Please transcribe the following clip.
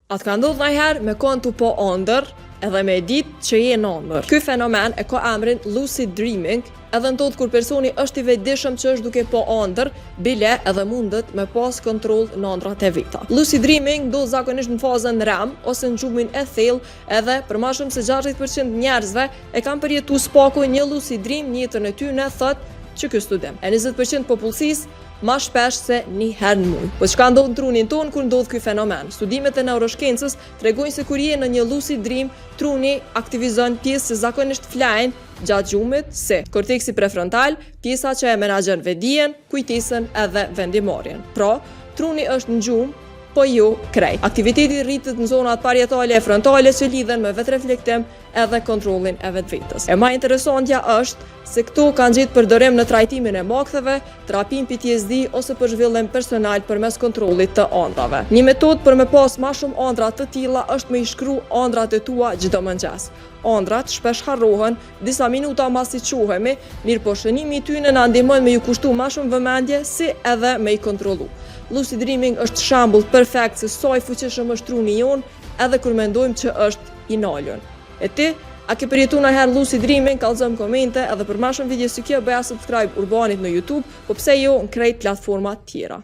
Atë ka ndodhur ndonjëherë me kontu po ëndër, edhe me ditë që je në ëndër. Ky fenomen e ka emrin lucid dreaming, edhe ndodh kur personi është i vetëdijshëm që është duke po ëndër, bile edhe mundet me pas kontroll në ëndrat e veta. Lucid dreaming ndodh zakonisht në fazën REM ose në gjumin e thellë, edhe për më shumë se 60% njerëzve e kanë përjetuar spaku një lucid dream në jetën e tyre, thotë që ky studim. E 20% popullsisë ma shpesh se një herë në muaj. Po çka ndodh në trunin ton kur ndodh ky fenomen? Studimet e neuroshkencës tregojnë se kur je në një lucid dream, truni aktivizon pjesë që zakonisht flajnë gjatë gjumit, si korteksi prefrontal, pjesa që e menaxhon vetdijen, kujtesën edhe vendimarrjen. Pra, truni është në gjumë, po jo krejt. Aktiviteti rritet në zonat parietale e frontale që lidhen me vetreflektim edhe kontrollin e vetvetes. E më interesantja është se këto kanë gjetë përdorim në trajtimin e maktheve, terapin PTSD ose për zhvillim personal përmes kontrollit të ëndrave. Një metodë për me pas më shumë ëndra të tilla është me i shkruaj ëndrat e tua çdo mëngjes. Ëndrat shpesh harrohen disa minuta mbas i quhemi, mirë po shënimi i tyre na ndihmon me ju kushtu më shumë vëmendje si edhe me i kontrollu. Lucid dreaming është shembull perfekt se sa i fuqishëm është truni jon edhe kur mendojmë që është i nalur. E ti, a ke përjetuar ndonjëherë lucid dreaming? Kallëzom komente edhe për më shumë video si kjo bëja subscribe Urbanit në YouTube, po pse jo në krejt platforma tjera.